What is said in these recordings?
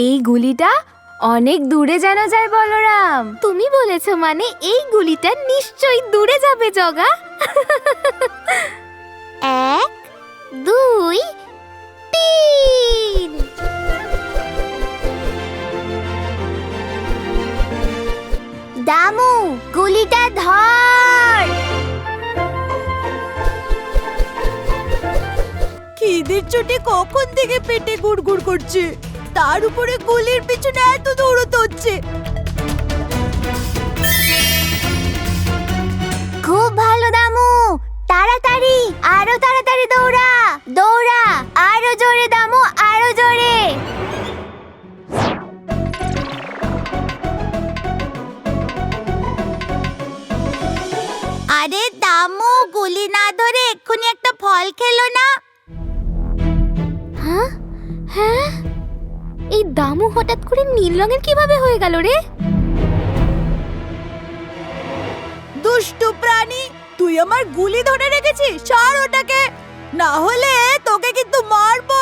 এই গুলিটা অনেক দূরে যেন যায় বলরাম। তুমি বলেছো মানে এই গুলিটা নিশ্চয়ই দূরে যাবে জগা। 1 2 3 দামু গুলিটা ধর। খিদের চোটে কখন থেকে পেটে গুড়গুড় করছে, তার উপরে গুলির পিছনে এত দৌড়তে হচ্ছে। খুব ভালো দামু, তাড়াতাড়ি আরো তাড়াতাড়ি দৌড়া দৌড়া, আরো জোরে দামু, আরো জোরে। আরে দামু, গুলি না ধরে এক্ষুনি একটা ফল খেলো না। হ্যাঁ হ্যাঁ, এই দামু হঠাৎ করে নীল রঙের কিভাবে হয়ে গেল রে? দুষ্টু প্রাণী, তুই আমার গুলি ধরে রেখেছিস, ছাড় ওটাকে, না হলে তোকে কিন্তু মারবো।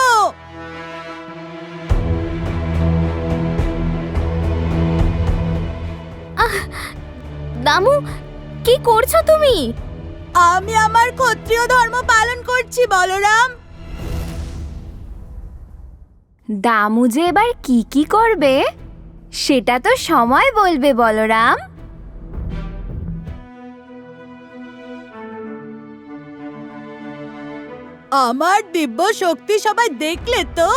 দামু, কি করছো তুমি? আমি আমার ক্ষত্রিয় ধর্ম পালন করছি বলরাম। দামু যে এবার কি কি করবে সেটা তো সময় বলবে বলরাম। আমার দিব্য শক্তি সবাই দেখলে তো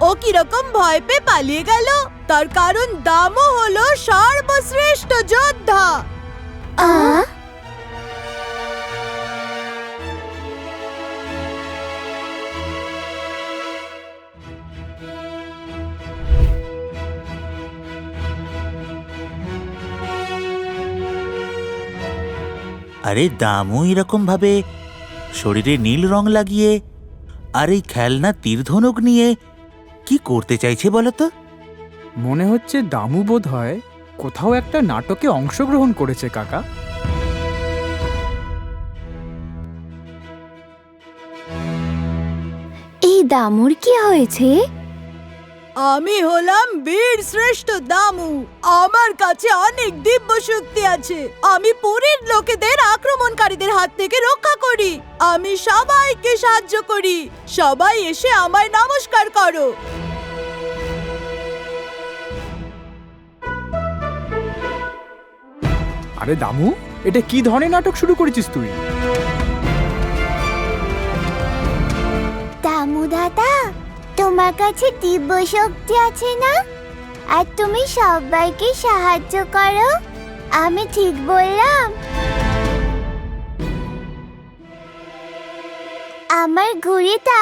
ও কিরকম ভয় পেয়ে পালিয়ে গেল। তার কারণ দামু হলো সর্বশ্রেষ্ঠ যোদ্ধা। আরে দামু এরকম ভাবে শরীরে নীল রং লাগিয়ে আর এই খেলনা তীরধনুক নিয়ে কি করতে চাইছে বলতো? মনে হচ্ছে দামু বোধ হয় কোথাও একটা নাটকে অংশগ্রহণ করেছে কাকা। এই দামুর কি হয়েছে? আমি হলাম বীর শ্রেষ্ঠ দামু। আমার কাছে অনেক দিব্য শক্তি আছে। আমি পুরীর লোকেদের আক্রমণকারীদের হাত থেকে রক্ষা করি। আমি সবাইকে সাহায্য করি। সবাই এসে আমায় নমস্কার করো। আরে দামু, এটা কি ধরনের নাটক শুরু করেছিস তুই? দামু দাদা, তোমার কাছে দিব্য শক্তি আছে না? আর তুমি সবাইকে সাহায্য করো, আমি ঠিক বললাম? আমার ঘুড়িটা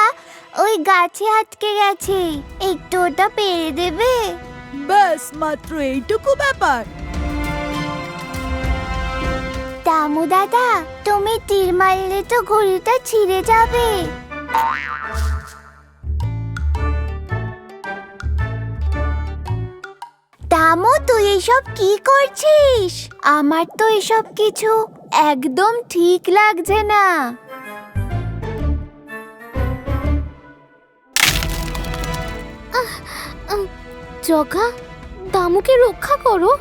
ওই গাছে আটকে গেছে, একটু ওটা পেরে দেবে? ব্যাস মাত্র এইটুকু ব্যাপার। দামু দাদা, তুমি তীর মারলে তো ঘুড়িটা ছিঁড়ে যাবে। দামু, তুই এসব কি করছিস? আমার তো এসব কিছু একদম ঠিক লাগছে না। জগা, দামুকে রক্ষা করো।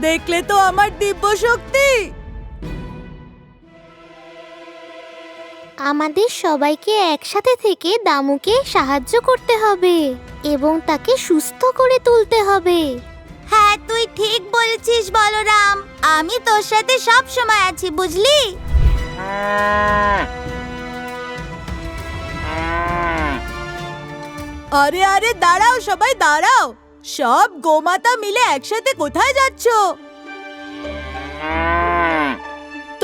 দেখলে তো আমার দিব্য শক্তি। আমাদের সবাইকে একসাথে থেকে দামুকে সাহায্য করতে হবে এবং তাকে সুস্থ করে তুলতে হবে। হ্যাঁ, তুই ঠিক বলেছিস বলরাম। আমি তোর সাথে সব সময় আছি, বুঝলি? আরে আরে দাঁড়াও, সবাই দাঁড়াও। সব গোমাতা মিলে একসাথে কোথায় যাচ্ছো?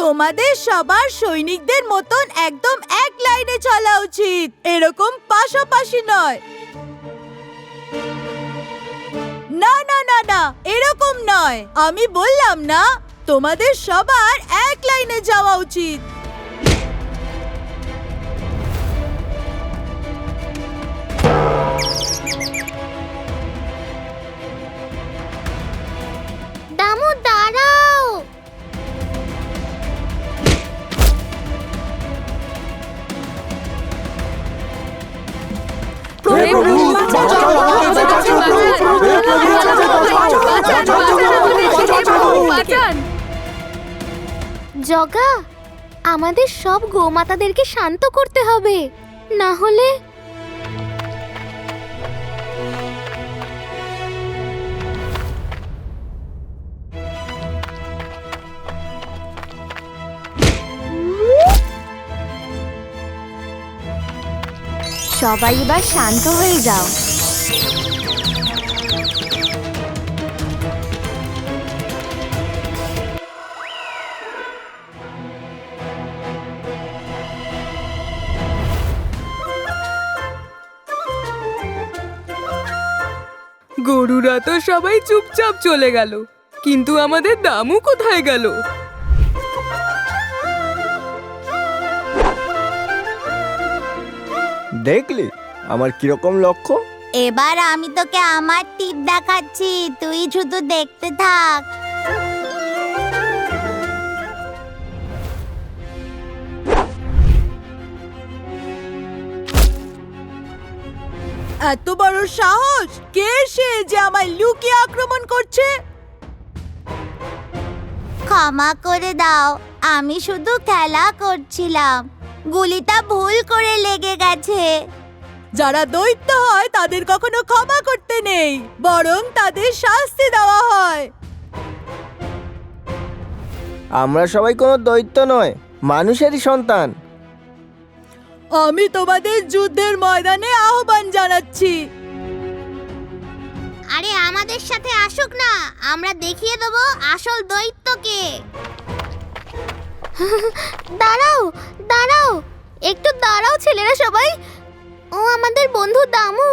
তোমাদের সবার সৈনিকদের মতন একদম এক লাইনে চলা উচিত, এরকম পাশাপাশি নয়। না না না না, এরকম নয়। আমি বললাম না, তোমাদের সবার এক লাইনে যাওয়া উচিত। দামু দাঁড়াও। বাঁচান। জগা, আমাদের সব গোমাতাদেরকে শান্ত করতে হবে, না হলে সবাই এবার শান্ত হয়ে যাও। গরুরা তো সবাই চুপচাপ চলে গেল, কিন্তু আমাদের দামু কোথায় গেল? দেখলি আমার কিরকম লক্ষ্য? এবার আমি তোকে আমার টিপ দেখাচ্ছি, তুই শুধু দেখতে থাক। এত বড় সাহস! কে সে যে আমায় লুকিয়ে আক্রমণ করছে? ক্ষমা করে দাও, আমি শুধু খেলা করছিলাম, গুলিটা ভুল করে লেগে গেছে। যারা দৈত্য হয় তাদের কখনো ক্ষমা করতে নেই, বরং তাদের শাস্তি দেওয়া হয়। আমরা সবাই কোনো দৈত্য নয়, মানুষেরই সন্তান। আমি তোমাদের যুদ্ধের ময়দানে আহ্বান জানাচ্ছি। আরে আমাদের সাথে আসুক না, আমরা দেখিয়ে দেবো আসল দৈত্যকে। দাঁড়াও দাঁড়াও, একটু দাঁড়াও ছেলেরা সবাই, ও আমাদের বন্ধু দামু।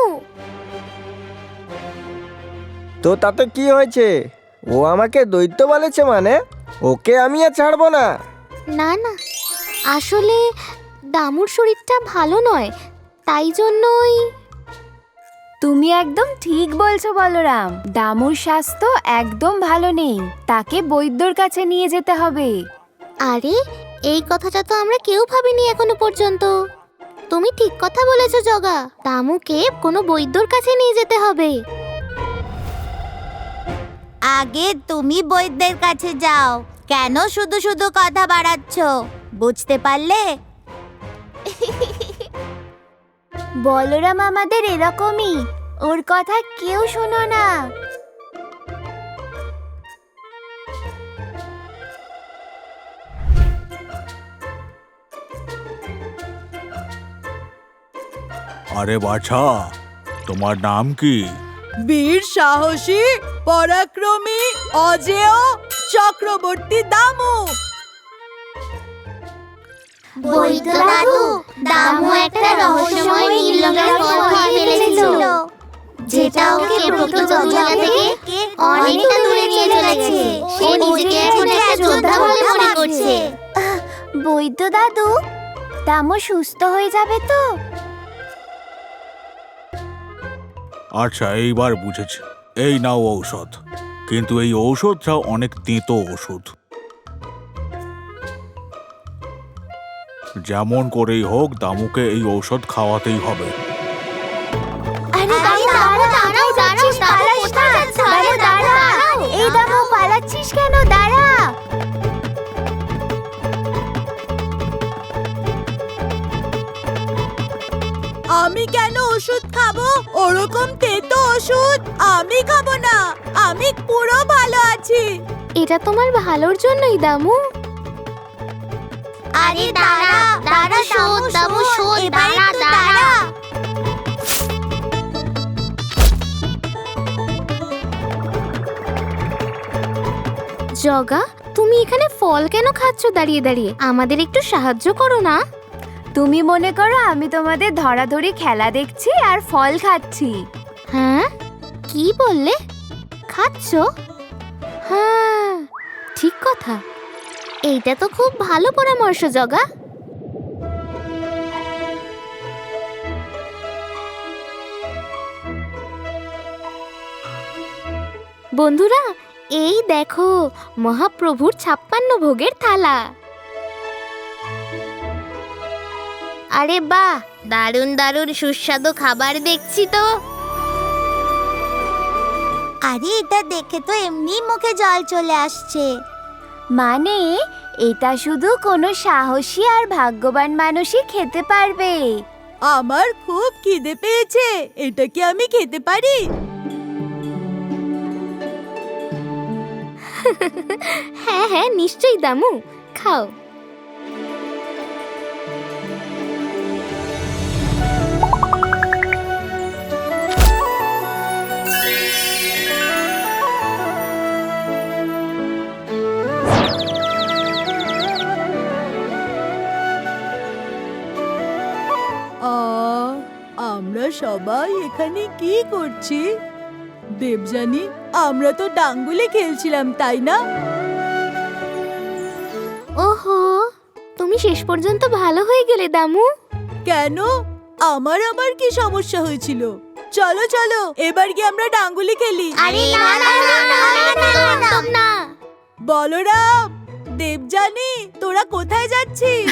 তো তাতে কি হয়েছে? ও আমাকে দৈত্য বলেছে মানে ওকে আমি আর ছাড়বো না। না না, আসলে দামুর শরীরটা ভালো নয়, তাই জন্যই। তুমি একদম ঠিক বলছো বলরাম, দামুর স্বাস্থ্য একদম ভালো নেই, তাকে বৈদ্যর কাছে নিয়ে যেতে হবে। আরে এই কথাটা তো আমরা কেউ ভাবিনি এখনো পর্যন্ত। তুমি ঠিক কথা বলেছো জগা, দামুকে কোনো বৈদ্যর কাছে নিয়ে যেতে হবে। আগে তুমি বৈদ্যের কাছে যাও, কেন শুধু শুধু কথা বাড়াচ্ছ, বুঝতে পারলে? বলরাম আমাদের এরকমই, ওর কথা কেউ শোনো না। আরে বাছা, তোমার নাম কি? বীর সাহসী পরাক্রমী অজেয় চক্রবর্তী দামু। বৈদ্য দাদু, দামু একটা রহস্যময় নীল রঙের ফল খেয়ে ফেলেছিল, যেটা ওকে প্রকৃত দুনিয়া থেকে অনেকটা দূরে নিয়ে চলেছে। সে নিজেকে এখন একটা যোদ্ধা বলে মনে করছে। বৈদ্য দাদু, দামু সুস্থ হয়ে যাবে তো? আচ্ছা, এইবার বুঝেছি। এই নাও ঔষধ, কিন্তু এই ঔষধটা অনেক তেতো ওষুধ। যেমন করেই হোক দামুকে এই ঔষধ খাওয়াতেই হবে। আরে দাঁড়াও দাঁড়াও দাঁড়াও, কোথায় যাচ্ছ? আরে দাঁড়াও, এই দামু পালাচ্ছিস কেন? দাঁড়া। আমি কেন ওষুধ খাবো? ওরকম তেতো ওষুধ আমি খাবো না, আমি পুরো ভালো আছি। এটা তোমার ভালোর জন্যই দামু। আরে দাঁড়া দাঁড়া, শোন দামু শোন, দাঁড়া দাঁড়া। জগা, তুমি এখানে ফল কেন খাচ্ছ দাঁড়িয়ে দাঁড়িয়ে? আমাদের একটু সাহায্য করো না। তুমি মনে করো আমি তোমাদের ধরাধরি খেলা দেখছি আর ফল খাচ্ছি। হ্যাঁ, কি বললে? খাচ্ছ? হ্যাঁ, ঠিক কথা। এইটা তো খুব ভালো পরামর্শ জগা। বন্ধুরা, এই দেখো মহাপ্রভুর 56 ভোগের থালা। আরে বাহ, দারুণ দারুণ সুস্বাদু খাবার দেখছি তো। আরে এটা দেখে তো এমনি মুখে জল চলে আসছে। মানে এটা শুধু কোনো সাহসী আর ভাগ্যবান মানুষই খেতে পারবে। আমার খুব খিদে পেয়েছে, এটা কি আমি খেতে পারি? হ্যাঁ হ্যাঁ নিশ্চয়ই দামু, খাও। আমরা সবাই এখানে কি করছি? দেবযানী, আমরা তো ডাঙ্গুলি খেলছিলাম, তাই না? ওহো, তুমি শেষ পর্যন্ত ভালো হয়ে গেলে দামু। কেন? আমার আবার কি সমস্যা হয়েছিল? চলো চলো, এবার গিয়ে আমরা ডাঙ্গুলি খেলি। আরে না না না না না না। বলরাম, দেবযানী, তোরা কোথায় যাচ্ছিস?